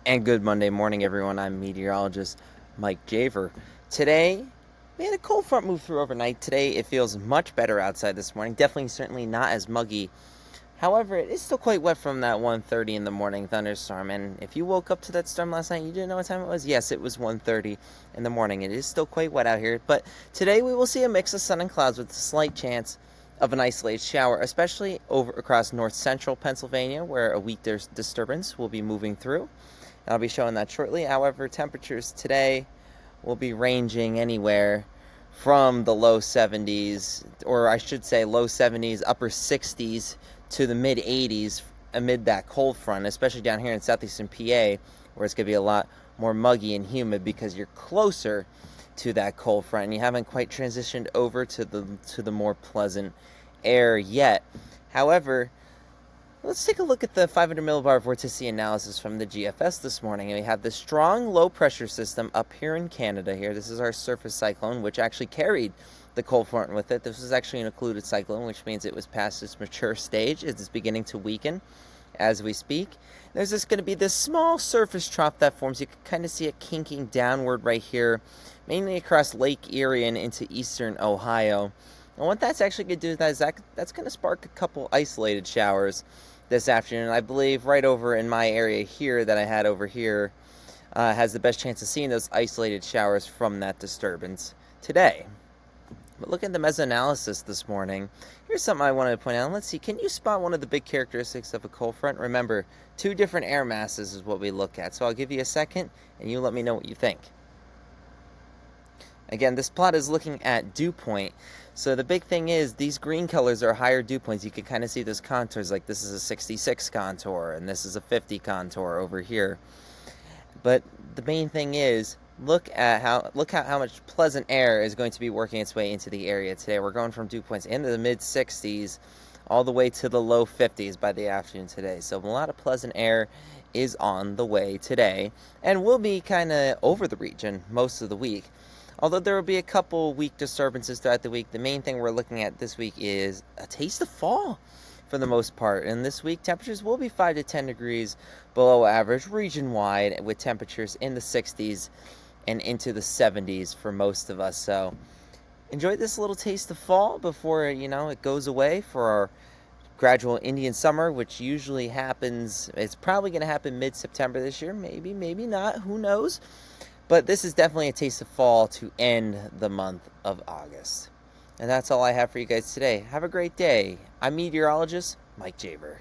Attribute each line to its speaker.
Speaker 1: And good Monday morning, everyone. I'm meteorologist Mike Javer. Today, we had a cold front move through overnight. Today, it feels much better outside this morning. Definitely, certainly not as muggy. However, it is still quite wet from that 1:30 in the morning thunderstorm. And if you woke up to that storm last night, you didn't know what time it was? Yes, it was 1:30 in the morning. It is still quite wet out here. But today, we will see a mix of sun and clouds with a slight chance of an isolated shower, especially over across north central Pennsylvania, where a weak disturbance will be moving through. I'll be showing that shortly. However, temperatures today will be ranging anywhere from the low 70s, or I should say low 70s, upper 60s to the mid 80s amid that cold front, especially down here in southeastern PA, where it's going to be a lot more muggy and humid because you're closer to that cold front and you haven't quite transitioned over to the more pleasant air yet. However, let's take a look at the 500 millibar vorticity analysis from the GFS this morning. And we have this strong low pressure system up here in Canada here. This is our surface cyclone, which actually carried the cold front with it. This was actually an occluded cyclone, which means it was past its mature stage. It is beginning to weaken as we speak. There's just going to be this small surface trough that forms. You can kind of see it kinking downward right here, mainly across Lake Erie and into eastern Ohio. And what that's actually going to do is that's going to spark a couple isolated showers this afternoon. I believe right over in my area here that I had over here has the best chance of seeing those isolated showers from that disturbance today. But look at the mesoanalysis this morning. Here's something I wanted to point out. Let's see, can you spot one of the big characteristics of a cold front? Remember, two different air masses is what we look at. So I'll give you a second, and you let me know what you think. Again, this plot is looking at dew point. So the big thing is these green colors are higher dew points. You can kind of see those contours, like this is a 66 contour and this is a 50 contour over here. But the main thing is look at how much pleasant air is going to be working its way into the area today. We're going from dew points into the mid 60s all the way to the low 50s by the afternoon today. So a lot of pleasant air is on the way today and will be kind of over the region most of the week. Although there will be a couple weak disturbances throughout the week, the main thing we're looking at this week is a taste of fall for the most part. And this week, temperatures will be 5 to 10 degrees below average region-wide, with temperatures in the 60s and into the 70s for most of us. So enjoy this little taste of fall before, it goes away for our gradual Indian summer, which usually happens. It's probably going to happen mid-September this year. Maybe not. Who knows? But this is definitely a taste of fall to end the month of August. And that's all I have for you guys today. Have a great day. I'm meteorologist Mike Javer.